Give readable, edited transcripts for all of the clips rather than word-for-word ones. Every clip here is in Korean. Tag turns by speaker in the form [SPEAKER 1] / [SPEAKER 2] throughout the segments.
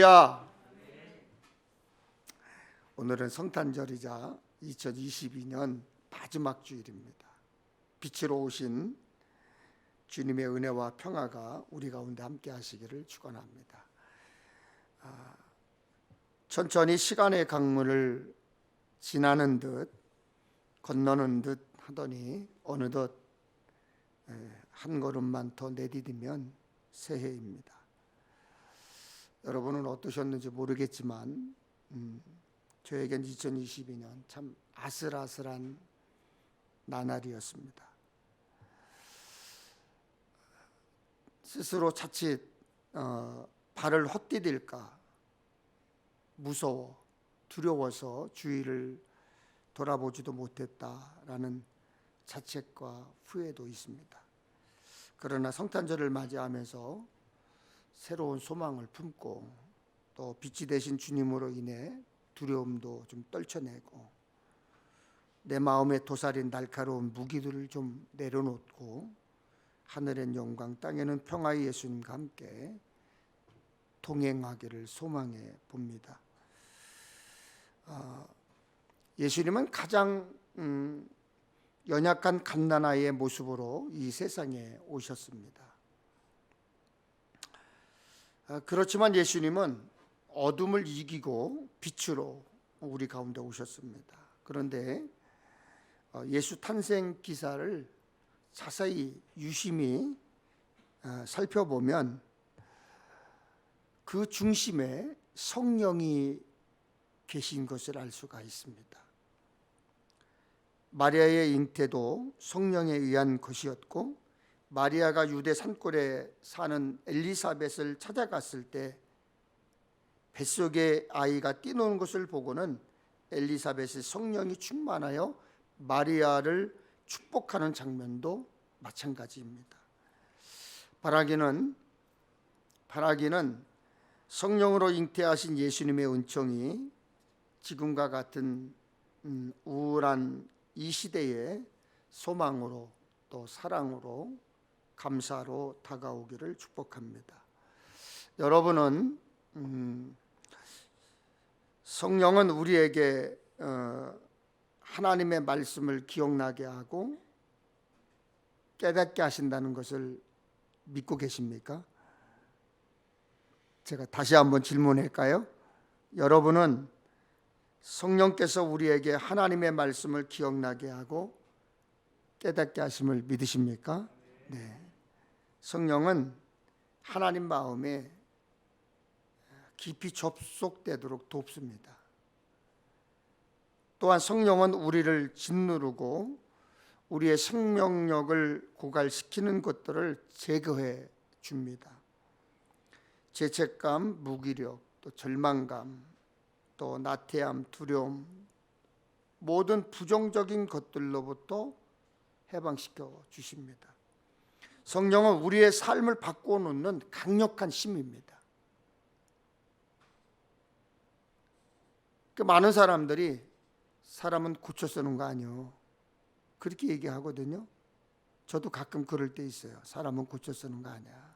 [SPEAKER 1] 할렐루야. 오늘은 성탄절이자 2022년 마지막 주일입니다. 빛으로 오신 주님의 은혜와 평화가 우리 가운데 함께 하시기를 축원합니다. 천천히 시간의 강물을 지나는 듯 건너는 듯 하더니 어느덧 한 걸음만 더 내디디면 새해입니다. 여러분은 어떠셨는지 모르겠지만 저에겐 2022년 참 아슬아슬한 나날이었습니다. 스스로 자칫 발을 헛디딜까 무서워 두려워서 주위를 돌아보지도 못했다라는 자책과 후회도 있습니다. 그러나 성탄절을 맞이하면서 새로운 소망을 품고 또 빛이 되신 주님으로 인해 두려움도 좀 떨쳐내고 내 마음에 도사린 날카로운 무기들을 좀 내려놓고 하늘엔 영광 땅에는 평화의 예수님과 함께 동행하기를 소망해 봅니다. 예수님은 가장 연약한 갓난아이의 모습으로 이 세상에 오셨습니다. 그렇지만 예수님은 어둠을 이기고 빛으로 우리 가운데 오셨습니다. 그런데 예수 탄생 기사를 자세히 유심히 살펴보면 그 중심에 성령이 계신 것을 알 수가 있습니다. 마리아의 잉태도 성령에 의한 것이었고 마리아가 유대 산골에 사는 엘리사벳을 찾아갔을 때 뱃속에 아이가 뛰노는 것을 보고는 엘리사벳의 성령이 충만하여 마리아를 축복하는 장면도 마찬가지입니다. 바라기는 성령으로 잉태하신 예수님의 은총이 지금과 같은 우울한 이 시대에 소망으로 또 사랑으로 감사로 다가오기를 축복합니다. 여러분은 성령은 우리에게 하나님의 말씀을 기억나게 하고 깨닫게 하신다는 것을 믿고 계십니까? 제가 다시 한번 질문할까요? 여러분은 성령께서 우리에게 하나님의 말씀을 기억나게 하고 깨닫게 하심을 믿으십니까? 네. 성령은 하나님 마음에 깊이 접속되도록 돕습니다. 또한 성령은 우리를 짓누르고 우리의 생명력을 고갈시키는 것들을 제거해 줍니다. 죄책감, 무기력, 또 절망감, 또 나태함, 두려움, 모든 부정적인 것들로부터 해방시켜 주십니다. 성령은 우리의 삶을 바꿔놓는 강력한 힘입니다. 그 많은 사람들이 사람은 고쳐 쓰는 거 아니요, 그렇게 얘기하거든요. 저도 가끔 그럴 때 있어요. 사람은 고쳐 쓰는 거 아니야.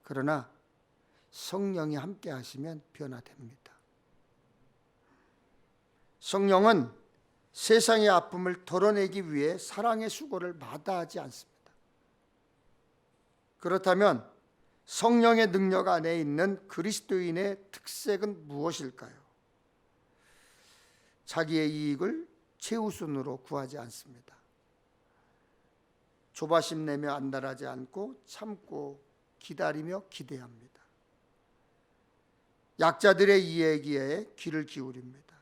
[SPEAKER 1] 그러나 성령이 함께 하시면 변화됩니다. 성령은 세상의 아픔을 덜어내기 위해 사랑의 수고를 마다하지 않습니다. 그렇다면 성령의 능력 안에 있는 그리스도인의 특색은 무엇일까요? 자기의 이익을 최우선으로 구하지 않습니다. 조바심 내며 안달하지 않고 참고 기다리며 기대합니다. 약자들의 이야기에 귀를 기울입니다.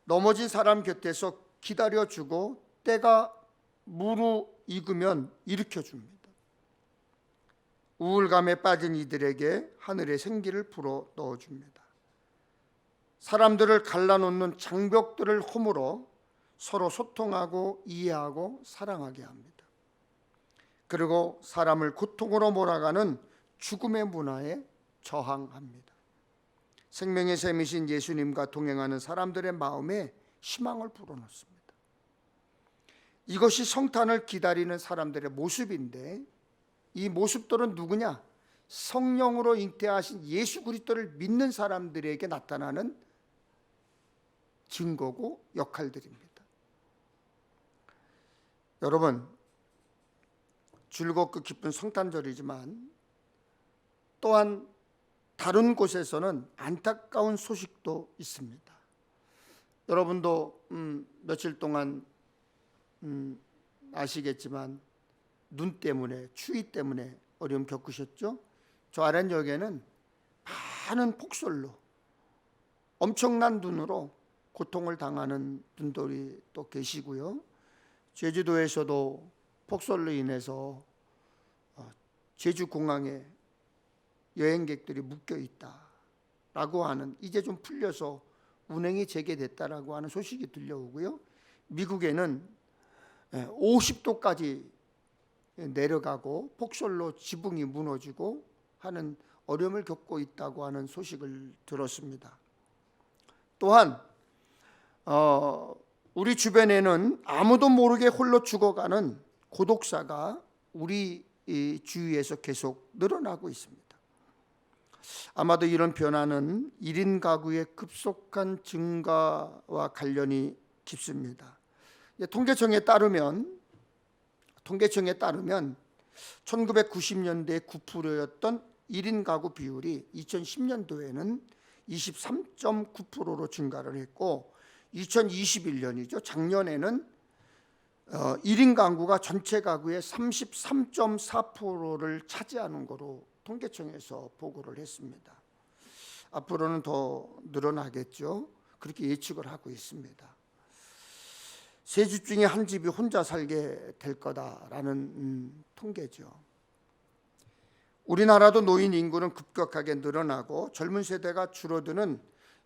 [SPEAKER 1] 넘어진 사람 곁에서 기다려주고 때가 무르익으면 일으켜줍니다. 우울감에 빠진 이들에게 하늘의 생기를 불어 넣어줍니다. 사람들을 갈라놓는 장벽들을 허물어 서로 소통하고 이해하고 사랑하게 합니다. 그리고 사람을 고통으로 몰아가는 죽음의 문화에 저항합니다. 생명의 샘이신 예수님과 동행하는 사람들의 마음에 희망을 불어넣습니다. 이것이 성탄을 기다리는 사람들의 모습인데 이 모습들은 누구냐? 성령으로 잉태하신 예수 그리스도를 믿는 사람들에게 나타나는 증거고 역할들입니다. 여러분, 즐겁고 기쁜 성탄절이지만 또한 다른 곳에서는 안타까운 소식도 있습니다. 여러분도 며칠 동안 아시겠지만 눈 때문에, 추위 때문에 어려움 겪으셨죠? 저 아랫역에는 많은 폭설로 엄청난 눈으로 고통을 당하는 분들이 또 계시고요. 제주도에서도 폭설로 인해서 제주공항에 여행객들이 묶여 있다라고 하는, 이제 좀 풀려서 운행이 재개됐다라고 하는 소식이 들려오고요. 미국에는 50도까지 내려가고 폭설로 지붕이 무너지고 하는 어려움을 겪고 있다고 하는 소식을 들었습니다. 또한 우리 주변에는 아무도 모르게 홀로 죽어가는 고독사가 우리 주위에서 계속 늘어나고 있습니다. 아마도 이런 변화는 1인 가구의 급속한 증가와 관련이 깊습니다. 통계청에 따르면 1990년대 9%였던 1인 가구 비율이 2010년도에는 23.9%로 증가를 했고, 2021년이죠. 작년에는 1인 가구가 전체 가구의 33.4%를 차지하는 것으로 통계청에서 보고를 했습니다. 앞으로는 더 늘어나겠죠. 그렇게 예측을 하고 있습니다. 세 집 중에 한 집이 혼자 살게 될 거다라는 통계죠. 우리나라도 노인 인구는 급격하게 늘어나고 젊은 세대가 줄어드는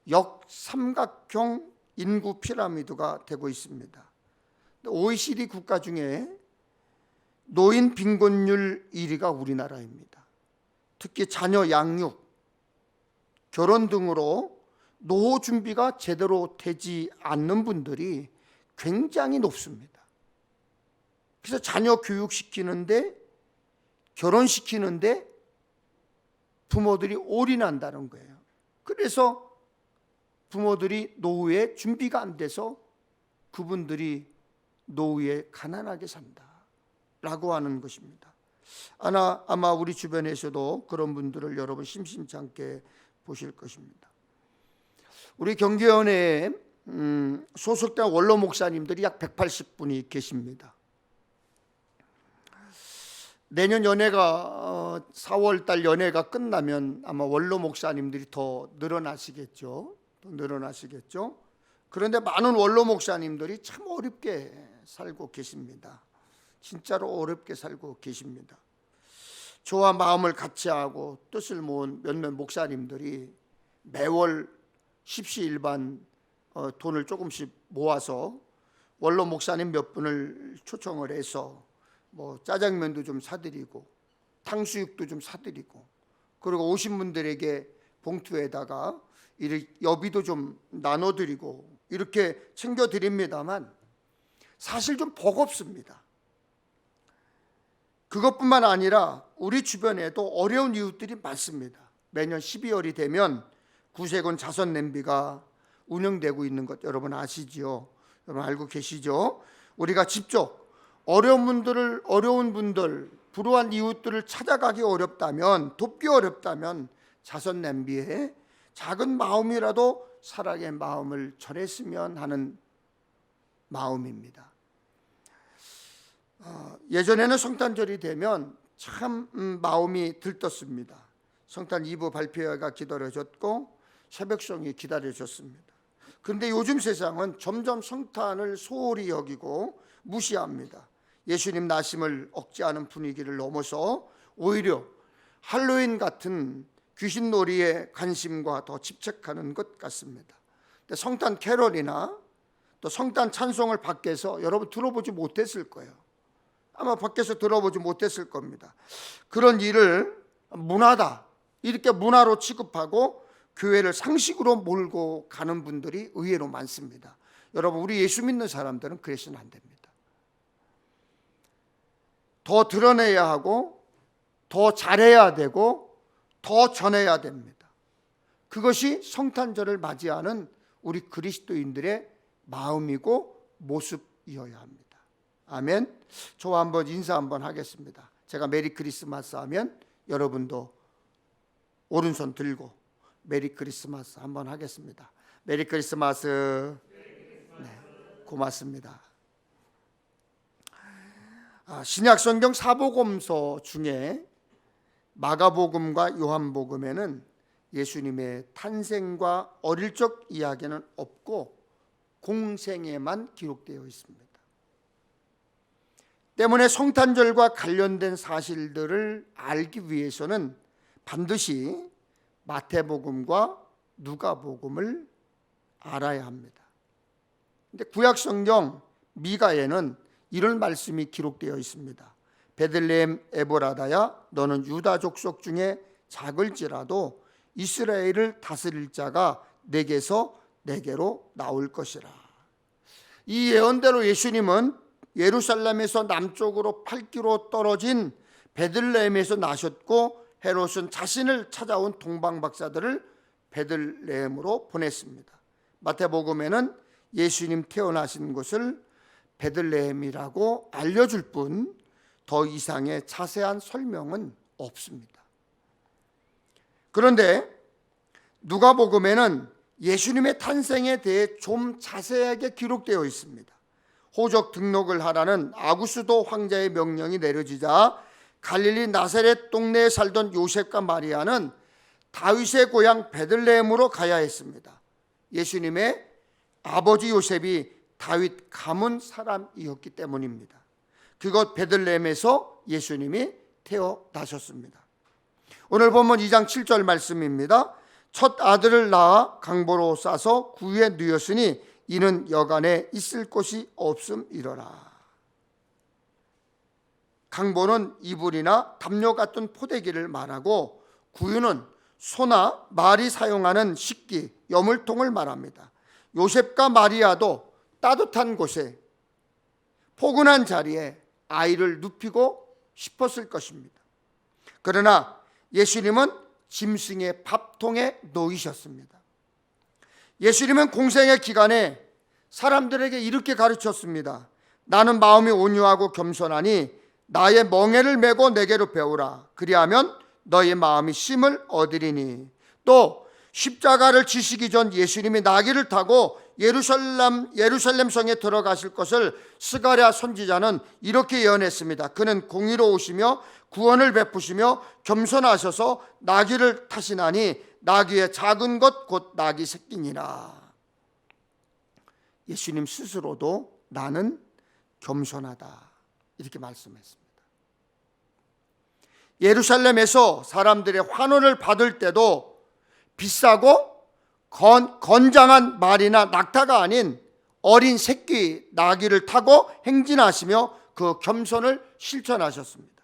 [SPEAKER 1] 역삼각형 인구 피라미드가 되고 있습니다. OECD 국가 중에 노인 빈곤율 1위가 우리나라입니다. 특히 자녀 양육, 결혼 등으로 노후 준비가 제대로 되지 않는 분들이 굉장히 높습니다. 그래서 자녀 교육시키는데, 결혼시키는데 부모들이 올인한다는 거예요. 그래서 부모들이 노후에 준비가 안 돼서 그분들이 노후에 가난하게 산다라고 하는 것입니다. 아마 우리 주변에서도 그런 분들을 여러분 심심치 않게 보실 것입니다. 우리 경기원회에 소속된 원로 목사님들이 약 180분이 계십니다. 내년 연회가 4월달 연회가 끝나면 아마 원로 목사님들이 더 늘어나시겠죠. 그런데 많은 원로 목사님들이 참 어렵게 살고 계십니다. 진짜로 어렵게 살고 계십니다. 저와 마음을 같이 하고 뜻을 모은 몇몇 목사님들이 매월 십시일반 돈을 조금씩 모아서 원로 목사님 몇 분을 초청을 해서 뭐 짜장면도 좀 사드리고 탕수육도 좀 사드리고, 그리고 오신 분들에게 봉투에다가 여비도 좀 나눠드리고 이렇게 챙겨드립니다만 사실 좀 버겁습니다. 그것뿐만 아니라 우리 주변에도 어려운 이웃들이 많습니다. 매년 12월이 되면 구세군 자선 냄비가 운영되고 있는 것 여러분 아시지요? 여러분 알고 계시죠? 우리가 직접 어려운 분들, 불우한 이웃들을 찾아가기 어렵다면, 돕기 어렵다면 자선 냄비에 작은 마음이라도 사랑의 마음을 전했으면 하는 마음입니다. 예전에는 성탄절이 되면 참 마음이 들떴습니다. 성탄 2부 발표회가 기다려졌고 새벽송이 기다려졌습니다. 그런데 요즘 세상은 점점 성탄을 소홀히 여기고 무시합니다. 예수님 나심을 억제하는 분위기를 넘어서 오히려 할로윈 같은 귀신놀이에 관심과 더 집착하는 것 같습니다. 성탄 캐럴이나 또 성탄 찬송을 밖에서 여러분 들어보지 못했을 거예요. 아마 밖에서 들어보지 못했을 겁니다. 그런 일을 문화다, 이렇게 문화로 취급하고 교회를 상식으로 몰고 가는 분들이 의외로 많습니다. 여러분, 우리 예수 믿는 사람들은 그래서는 안 됩니다. 더 드러내야 하고 더 잘해야 되고 더 전해야 됩니다. 그것이 성탄절을 맞이하는 우리 그리스도인들의 마음이고 모습이어야 합니다. 아멘. 저와 한번 인사 한번 하겠습니다. 제가 메리 크리스마스 하면 여러분도 오른손 들고 메리 크리스마스 한번 하겠습니다. 메리 크리스마스. 네, 고맙습니다. 신약 성경 사복음서 중에 마가복음과 요한복음에는 예수님의 탄생과 어릴 적 이야기는 없고 공생애만 기록되어 있습니다. 때문에 성탄절과 관련된 사실들을 알기 위해서는 반드시 마태복음과 누가복음을 알아야 합니다. 근데 구약 성경 미가에는 이런 말씀이 기록되어 있습니다. 베들레헴 에브라다야, 너는 유다 족속 중에 작을지라도 이스라엘을 다스릴 자가 내게서 내게로 나올 것이라. 이 예언대로 예수님은 예루살렘에서 남쪽으로 8km 떨어진 베들레헴에서 나셨고, 헤롯은 자신을 찾아온 동방박사들을 베들레헴으로 보냈습니다. 마태복음에는 예수님 태어나신 곳을 베들레헴이라고 알려줄 뿐 더 이상의 자세한 설명은 없습니다. 그런데 누가복음에는 예수님의 탄생에 대해 좀 자세하게 기록되어 있습니다. 호적 등록을 하라는 아구스도 황제의 명령이 내려지자 갈릴리 나사렛 동네에 살던 요셉과 마리아는 다윗의 고향 베들레헴으로 가야 했습니다. 예수님의 아버지 요셉이 다윗 가문 사람이었기 때문입니다. 그곳 베들레헴에서 예수님이 태어나셨습니다. 오늘 본문 2장 7절 말씀입니다. 첫 아들을 낳아 강보로 싸서 구유에 누였으니 이는 여간에 있을 곳이 없음이러라. 강보는 이불이나 담요 같은 포대기를 말하고, 구유는 소나 말이 사용하는 식기, 여물통을 말합니다. 요셉과 마리아도 따뜻한 곳에 포근한 자리에 아이를 눕히고 싶었을 것입니다. 그러나 예수님은 짐승의 밥통에 놓이셨습니다. 예수님은 공생의 기간에 사람들에게 이렇게 가르쳤습니다. 나는 마음이 온유하고 겸손하니 나의 멍에를 메고 내게로 배우라. 그리하면 너의 마음이 쉼을 얻으리니. 또 십자가를 지시기 전 예수님이 나귀를 타고 예루살렘 성에 들어가실 것을 스가랴 선지자는 이렇게 예언했습니다. 그는 공의로우시며 구원을 베푸시며 겸손하셔서 나귀를 타시나니 나귀의 작은 것 곧 나귀 새끼니라. 예수님 스스로도 나는 겸손하다 이렇게 말씀했습니다. 예루살렘에서 사람들의 환호를 받을 때도 비싸고 건장한 말이나 낙타가 아닌 어린 새끼 나귀를 타고 행진하시며 그 겸손을 실천하셨습니다.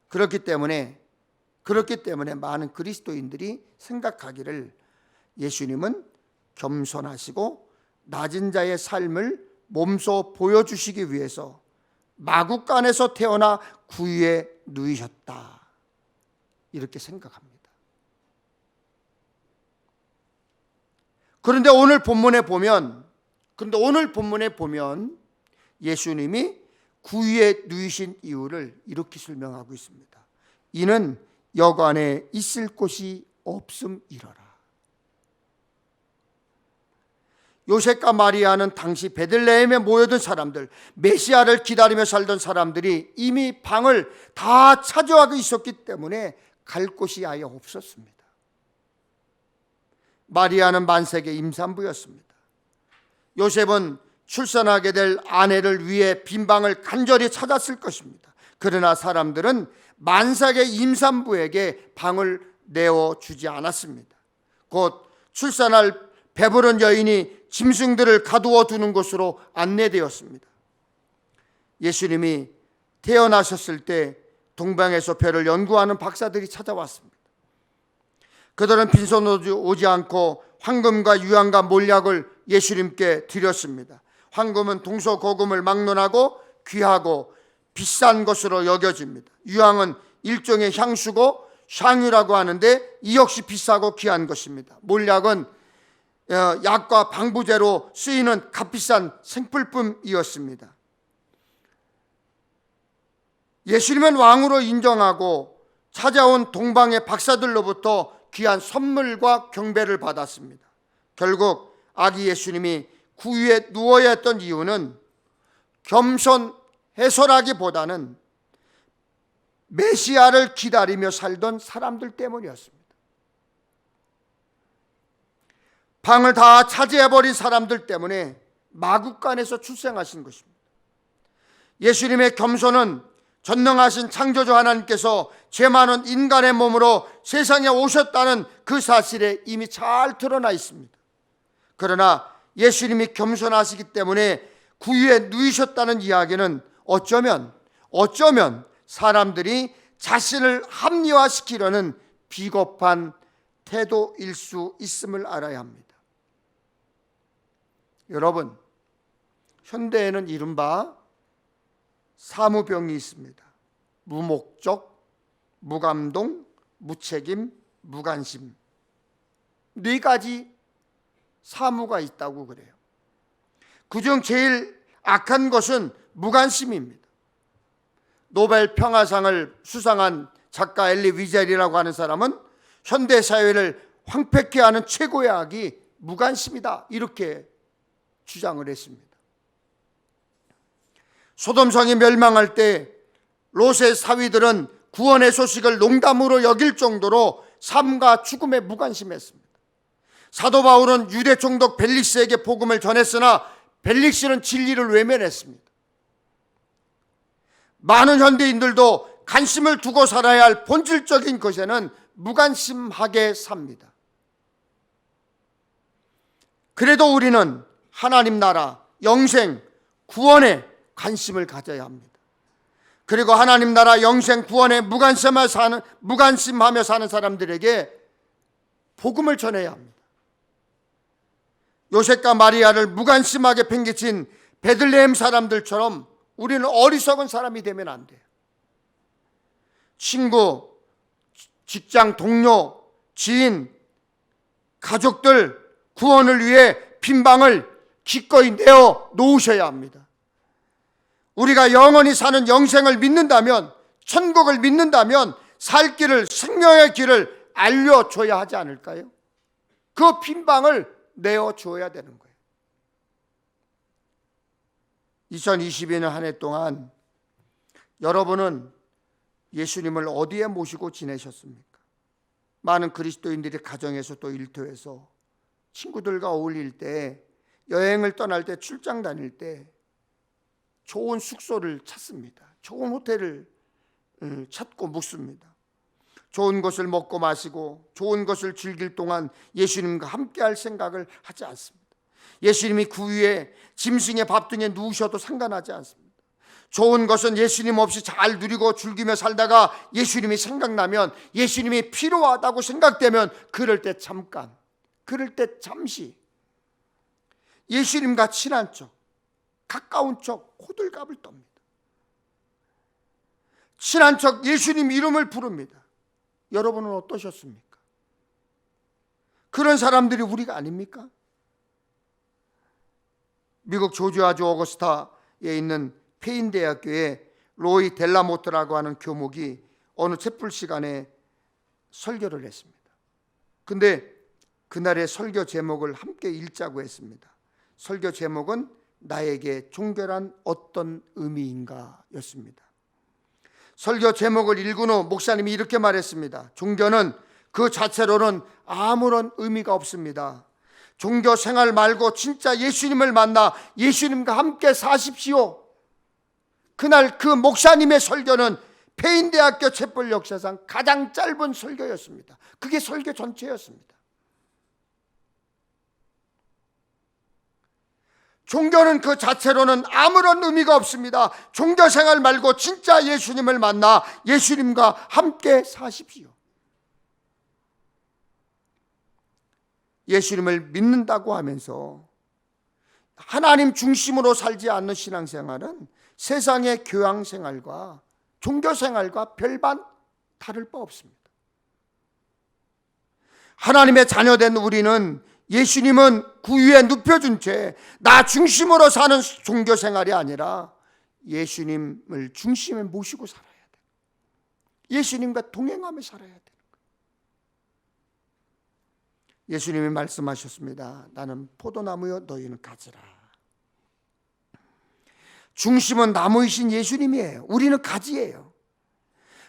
[SPEAKER 1] 그렇기 때문에 많은 그리스도인들이 생각하기를 예수님은 겸손하시고 낮은 자의 삶을 몸소 보여주시기 위해서 마구간에서 태어나 구유에 누이셨다 이렇게 생각합니다. 그런데 오늘 본문에 보면 예수님이 구유에 누이신 이유를 이렇게 설명하고 있습니다. 이는 여관에 있을 곳이 없음이러라. 요셉과 마리아는 당시 베들레헴에 모여든 사람들, 메시아를 기다리며 살던 사람들이 이미 방을 다 차지하고 있었기 때문에 갈 곳이 아예 없었습니다. 마리아는 만삭의 임산부였습니다. 요셉은 출산하게 될 아내를 위해 빈 방을 간절히 찾았을 것입니다. 그러나 사람들은 만삭의 임산부에게 방을 내어주지 않았습니다. 곧 출산할 배부른 여인이 짐승들을 가두어 두는 곳으로 안내되었습니다. 예수님이 태어나셨을 때 동방에서 별을 연구하는 박사들이 찾아왔습니다. 그들은 빈손으로 오지 않고 황금과 유황과 몰약을 예수님께 드렸습니다. 황금은 동서고금을 막론하고 귀하고 비싼 것으로 여겨집니다. 유황은 일종의 향수고 샹유라고 하는데 이 역시 비싸고 귀한 것입니다. 몰약은 약과 방부제로 쓰이는 값비싼 생필품이었습니다. 예수님은 왕으로 인정하고 찾아온 동방의 박사들로부터 귀한 선물과 경배를 받았습니다. 결국 아기 예수님이 구유에 누워야 했던 이유는 겸손해서라기보다는 메시아를 기다리며 살던 사람들 때문이었습니다. 방을 다 차지해버린 사람들 때문에 마국간에서 출생하신 것입니다. 예수님의 겸손은 전능하신 창조주 하나님께서 죄 많은 인간의 몸으로 세상에 오셨다는 그 사실에 이미 잘 드러나 있습니다. 그러나 예수님이 겸손하시기 때문에 구유에 누이셨다는 이야기는 어쩌면 사람들이 자신을 합리화시키려는 비겁한 태도일 수 있음을 알아야 합니다. 여러분, 현대에는 이른바 사무병이 있습니다. 무목적, 무감동, 무책임, 무관심. 4가지 사무가 있다고 그래요. 그중 제일 악한 것은 무관심입니다. 노벨 평화상을 수상한 작가 엘리 위젤이라고 하는 사람은 현대 사회를 황폐케 하는 최고의 악이 무관심이다, 이렇게 주장을 했습니다. 소돔성이 멸망할 때 롯의 사위들은 구원의 소식을 농담으로 여길 정도로 삶과 죽음에 무관심했습니다. 사도 바울은 유대 총독 벨릭스에게 복음을 전했으나 벨릭스는 진리를 외면했습니다. 많은 현대인들도 관심을 두고 살아야 할 본질적인 것에는 무관심하게 삽니다. 그래도 우리는 하나님 나라, 영생, 구원에 관심을 가져야 합니다. 그리고 하나님 나라, 영생, 구원에 무관심하며 사는 사람들에게 복음을 전해야 합니다. 요셉과 마리아를 무관심하게 팽개친 베들레헴 사람들처럼 우리는 어리석은 사람이 되면 안 돼요. 친구, 직장 동료, 지인, 가족들 구원을 위해 빈방을 기꺼이 내어 놓으셔야 합니다. 우리가 영원히 사는 영생을 믿는다면, 천국을 믿는다면 살 길을, 생명의 길을 알려줘야 하지 않을까요? 그 빈방을 내어줘야 되는 거예요. 2022년 한 해 동안 여러분은 예수님을 어디에 모시고 지내셨습니까? 많은 그리스도인들이 가정에서 또 일터에서 친구들과 어울릴 때, 여행을 떠날 때, 출장 다닐 때 좋은 숙소를 찾습니다. 좋은 호텔을 찾고 묵습니다. 좋은 것을 먹고 마시고 좋은 것을 즐길 동안 예수님과 함께할 생각을 하지 않습니다. 예수님이 구유에 짐승의 밥 등에 누우셔도 상관하지 않습니다. 좋은 것은 예수님 없이 잘 누리고 즐기며 살다가 예수님이 생각나면, 예수님이 필요하다고 생각되면 그럴 때 잠깐, 그럴 때 잠시 예수님과 친한 척, 가까운 척 호들갑을 떱니다. 친한 척 예수님 이름을 부릅니다. 여러분은 어떠셨습니까? 그런 사람들이 우리가 아닙니까? 미국 조지아주 어거스타에 있는 페인 대학교에 로이 델라모트라고 하는 교목이 어느 채플 시간에 설교를 했습니다. 근데 그날의 설교 제목을 함께 읽자고 했습니다. 설교 제목은 나에게 종교란 어떤 의미인가 였습니다. 설교 제목을 읽은 후 목사님이 이렇게 말했습니다. 종교는 그 자체로는 아무런 의미가 없습니다. 종교 생활 말고 진짜 예수님을 만나 예수님과 함께 사십시오. 그날 그 목사님의 설교는 페인대학교 채플 역사상 가장 짧은 설교였습니다. 그게 설교 전체였습니다. 종교는 그 자체로는 아무런 의미가 없습니다. 종교 생활 말고 진짜 예수님을 만나 예수님과 함께 사십시오. 예수님을 믿는다고 하면서 하나님 중심으로 살지 않는 신앙생활은 세상의 교양 생활과 종교 생활과 별반 다를 바 없습니다. 하나님의 자녀된 우리는 예수님은 구유에 눕혀준 채 나 중심으로 사는 종교 생활이 아니라 예수님을 중심에 모시고 살아야 돼. 예수님과 동행하며 살아야 돼. 예수님이 말씀하셨습니다. 나는 포도나무요 너희는 가지라. 중심은 나무이신 예수님이에요. 우리는 가지예요.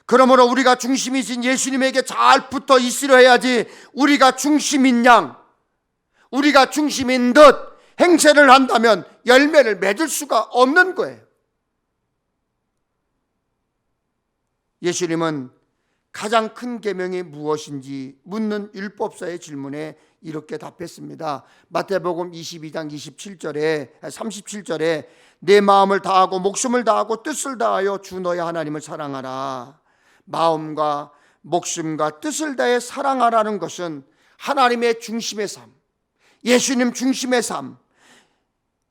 [SPEAKER 1] 그러므로 우리가 중심이신 예수님에게 잘 붙어 있으려 해야지 우리가 중심인 양, 우리가 중심인 듯 행세를 한다면 열매를 맺을 수가 없는 거예요. 예수님은 가장 큰 계명이 무엇인지 묻는 율법사의 질문에 이렇게 답했습니다. 마태복음 22장 37절에 내 마음을 다하고 목숨을 다하고 뜻을 다하여 주 너의 하나님을 사랑하라. 마음과 목숨과 뜻을 다해 사랑하라는 것은 하나님의 중심의 삶, 예수님 중심의 삶,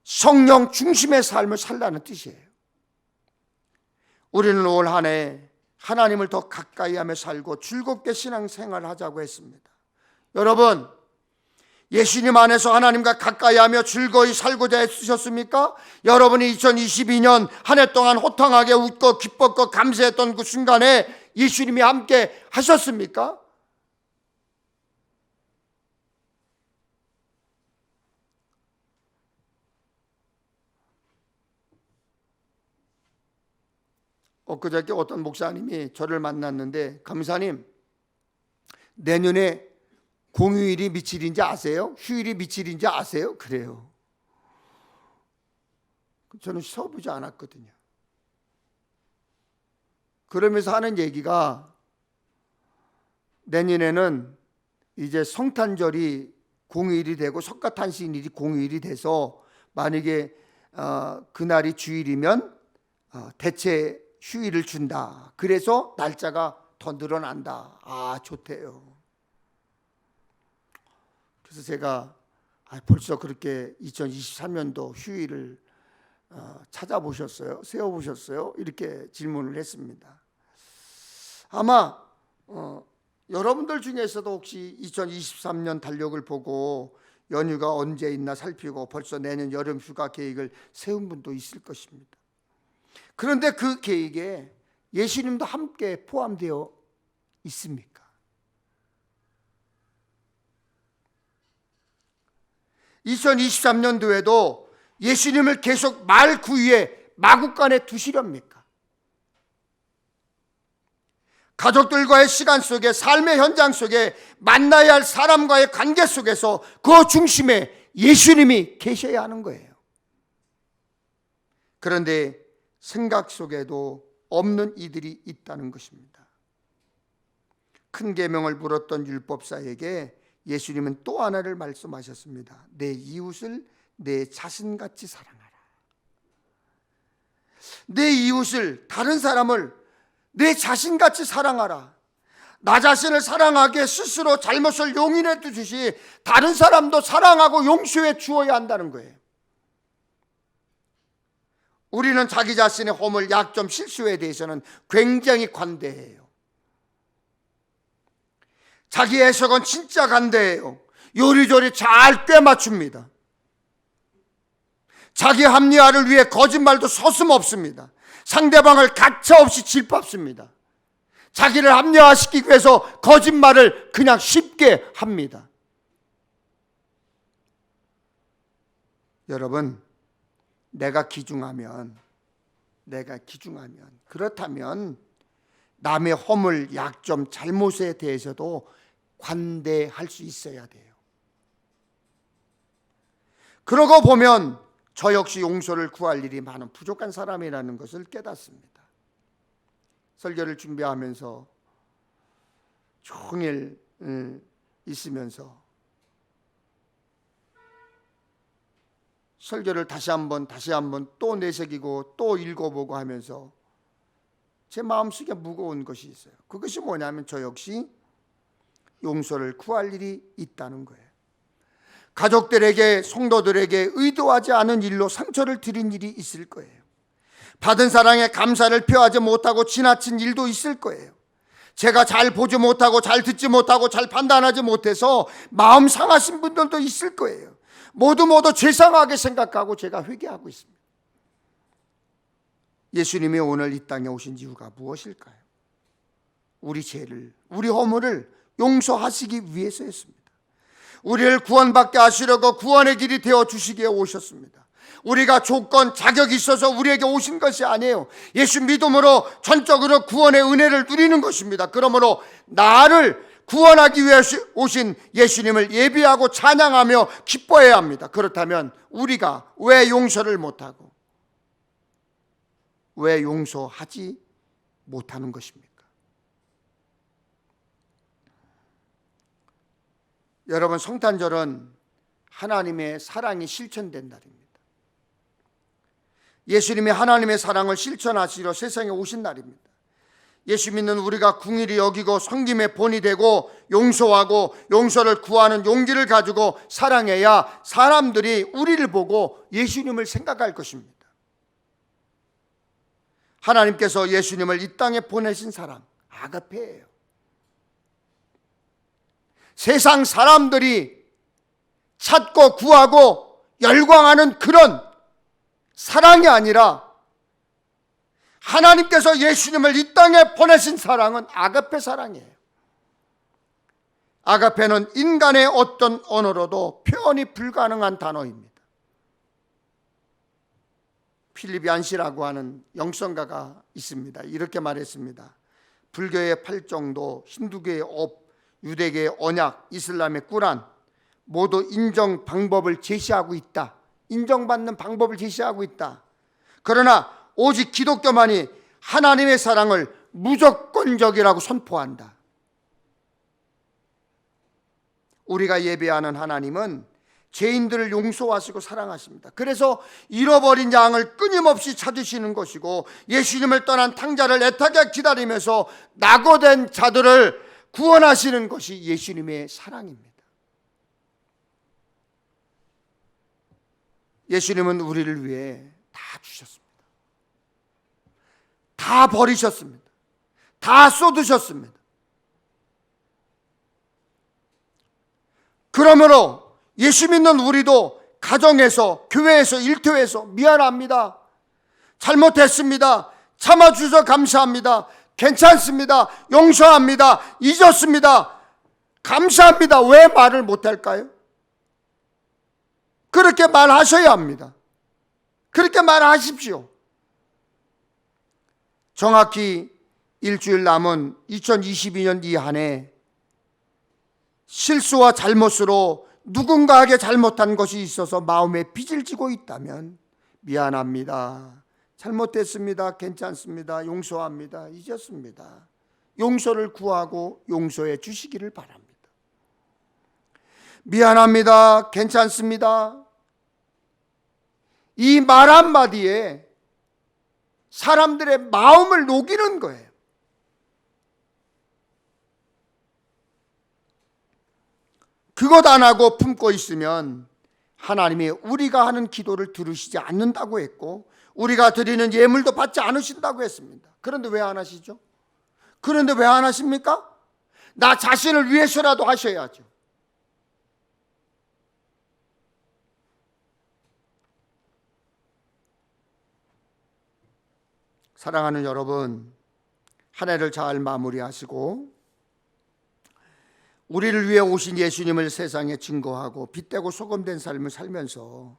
[SPEAKER 1] 성령 중심의 삶을 살라는 뜻이에요. 우리는 올 한 해 하나님을 더 가까이 하며 살고 즐겁게 신앙생활을 하자고 했습니다. 여러분, 예수님 안에서 하나님과 가까이 하며 즐거이 살고자 애쓰셨습니까? 여러분이 2022년 한 해 동안 호탕하게 웃고 기뻤고 감사했던 그 순간에 예수님이 함께 하셨습니까? 엊그저께 어떤 목사님이 저를 만났는데, 검사님, 내년에 공휴일이 며칠인지 아세요? 휴일이 며칠인지 아세요? 그래요. 저는 써보지 않았거든요. 그러면서 하는 얘기가, 내년에는 이제 성탄절이 공휴일이 되고 석가탄신일이 공휴일이 돼서 만약에 그날이 주일이면 대체 휴일을 준다. 그래서 날짜가 더 늘어난다. 아, 좋대요. 그래서 제가 벌써 그렇게 2023년도 휴일을 찾아보셨어요? 세워보셨어요? 이렇게 질문을 했습니다. 아마 여러분들 중에서도 혹시 2023년 달력을 보고 연휴가 언제 있나 살피고 벌써 내년 여름 휴가 계획을 세운 분도 있을 것입니다. 그런데 그 계획에 예수님도 함께 포함되어 있습니까? 2023년도에도 예수님을 계속 말 구유에 마구간에 두시렵니까? 가족들과의 시간 속에, 삶의 현장 속에, 만나야 할 사람과의 관계 속에서 그 중심에 예수님이 계셔야 하는 거예요. 그런데 생각 속에도 없는 이들이 있다는 것입니다. 큰 계명을 물었던 율법사에게 예수님은 또 하나를 말씀하셨습니다. 내 이웃을 내 자신같이 사랑하라. 내 이웃을, 다른 사람을 내 자신같이 사랑하라. 나 자신을 사랑하기에 스스로 잘못을 용인해 두듯이 다른 사람도 사랑하고 용서해 주어야 한다는 거예요. 우리는 자기 자신의 허물, 약점, 실수에 대해서는 굉장히 관대해요. 자기 해석은 진짜 관대해요. 요리조리 잘 꿰맞춥니다. 자기 합리화를 위해 거짓말도 서슴없습니다. 상대방을 가차없이 질밟습니다. 자기를 합리화시키기 위해서 거짓말을 그냥 쉽게 합니다. 여러분, 내가 기중하면 그렇다면 남의 허물, 약점, 잘못에 대해서도 관대할 수 있어야 돼요. 그러고 보면 저 역시 용서를 구할 일이 많은 부족한 사람이라는 것을 깨닫습니다. 설교를 준비하면서 종일 있으면서 설교를 다시 한번 또 내새기고 또 읽어보고 하면서 제 마음속에 무거운 것이 있어요. 그것이 뭐냐면 저 역시 용서를 구할 일이 있다는 거예요. 가족들에게, 성도들에게 의도하지 않은 일로 상처를 드린 일이 있을 거예요. 받은 사랑에 감사를 표하지 못하고 지나친 일도 있을 거예요. 제가 잘 보지 못하고 잘 듣지 못하고 잘 판단하지 못해서 마음 상하신 분들도 있을 거예요. 모두 죄상하게 생각하고 제가 회개하고 있습니다. 예수님이 오늘 이 땅에 오신 이유가 무엇일까요? 우리 죄를, 우리 허물을 용서하시기 위해서였습니다. 우리를 구원받게 하시려고 구원의 길이 되어 주시기에 오셨습니다. 우리가 조건, 자격이 있어서 우리에게 오신 것이 아니에요. 예수 믿음으로 전적으로 구원의 은혜를 누리는 것입니다. 그러므로 나를 구원하기 위해 오신 예수님을 예비하고 찬양하며 기뻐해야 합니다. 그렇다면 우리가 왜 용서를 못하고 왜 용서하지 못하는 것입니까? 여러분, 성탄절은 하나님의 사랑이 실천된 날입니다. 예수님이 하나님의 사랑을 실천하시려 세상에 오신 날입니다. 예수 믿는 우리가 궁일이 여기고 섬김의 본이 되고 용서하고 용서를 구하는 용기를 가지고 사랑해야 사람들이 우리를 보고 예수님을 생각할 것입니다. 하나님께서 예수님을 이 땅에 보내신 사랑, 아가페예요. 세상 사람들이 찾고 구하고 열광하는 그런 사랑이 아니라 하나님께서 예수님을 이 땅에 보내신 사랑은 아가페 사랑이에요. 아가페는 인간의 어떤 언어로도 표현이 불가능한 단어입니다. 필립 얀시라고 하는 영성가가 있습니다. 이렇게 말했습니다. 불교의 팔정도, 힌두교의 업, 유대교의 언약, 이슬람의 꾸란 모두 인정 방법을 제시하고 있다. 인정받는 방법을 제시하고 있다. 그러나 오직 기독교만이 하나님의 사랑을 무조건적이라고 선포한다. 우리가 예배하는 하나님은 죄인들을 용서하시고 사랑하십니다. 그래서 잃어버린 양을 끊임없이 찾으시는 것이고 예수님을 떠난 탕자를 애타게 기다리면서 낙오된 자들을 구원하시는 것이 예수님의 사랑입니다. 예수님은 우리를 위해 다 주셨습니다. 다 버리셨습니다. 다 쏟으셨습니다. 그러므로 예수 믿는 우리도 가정에서, 교회에서, 일터에서 미안합니다, 잘못했습니다, 참아주셔서 감사합니다, 괜찮습니다, 용서합니다, 잊었습니다, 감사합니다, 왜 말을 못할까요? 그렇게 말하셔야 합니다. 그렇게 말하십시오. 정확히 일주일 남은 2022년 이 한 해 실수와 잘못으로 누군가에게 잘못한 것이 있어서 마음에 빚을 지고 있다면 미안합니다, 잘못했습니다, 괜찮습니다, 용서합니다, 잊었습니다, 용서를 구하고 용서해 주시기를 바랍니다. 미안합니다, 괜찮습니다, 이 말 한마디에 사람들의 마음을 녹이는 거예요. 그것 안 하고 품고 있으면 하나님이 우리가 하는 기도를 들으시지 않는다고 했고 우리가 드리는 예물도 받지 않으신다고 했습니다. 그런데 왜 안 하시죠? 그런데 왜 안 하십니까? 나 자신을 위해서라도 하셔야죠. 사랑하는 여러분, 한 해를 잘 마무리하시고 우리를 위해 오신 예수님을 세상에 증거하고 빛되고 소금된 삶을 살면서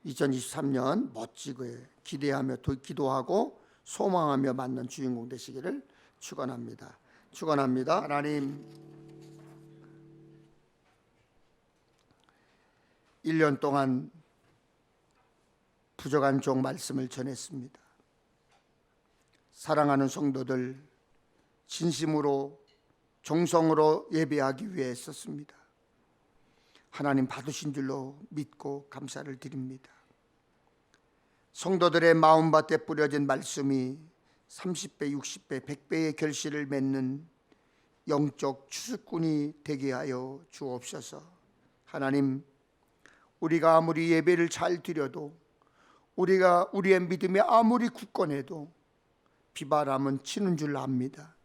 [SPEAKER 1] 2023년 멋지게 기대하며 기도하고 소망하며 맞는 주인공 되시기를 축원합니다. 축원합니다. 하나님, 1년 동안 부족한 종 말씀을 전했습니다. 사랑하는 성도들 진심으로 정성으로 예배하기 위해 썼습니다. 하나님 받으신 줄로 믿고 감사를 드립니다. 성도들의 마음밭에 뿌려진 말씀이 30배, 60배, 100배의 결실을 맺는 영적 추수꾼이 되게 하여 주옵소서. 하나님, 우리가 아무리 예배를 잘 드려도 우리가 우리의 믿음이 아무리 굳건해도 비바람은 치는 줄 압니다.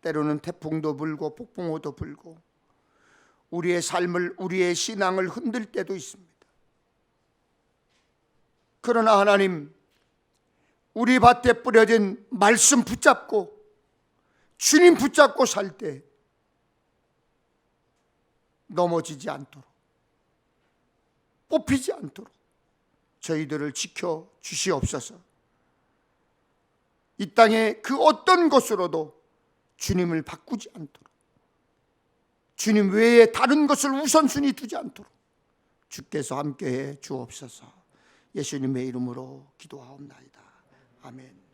[SPEAKER 1] 때로는 태풍도 불고 폭풍우도 불고 우리의 삶을, 우리의 신앙을 흔들 때도 있습니다. 그러나 하나님, 우리 밭에 뿌려진 말씀 붙잡고 주님 붙잡고 살 때 넘어지지 않도록, 뽑히지 않도록 저희들을 지켜 주시옵소서. 이 땅의 그 어떤 것으로도 주님을 바꾸지 않도록, 주님 외에 다른 것을 우선순위 두지 않도록 주께서 함께해 주옵소서. 예수님의 이름으로 기도하옵나이다. 아멘.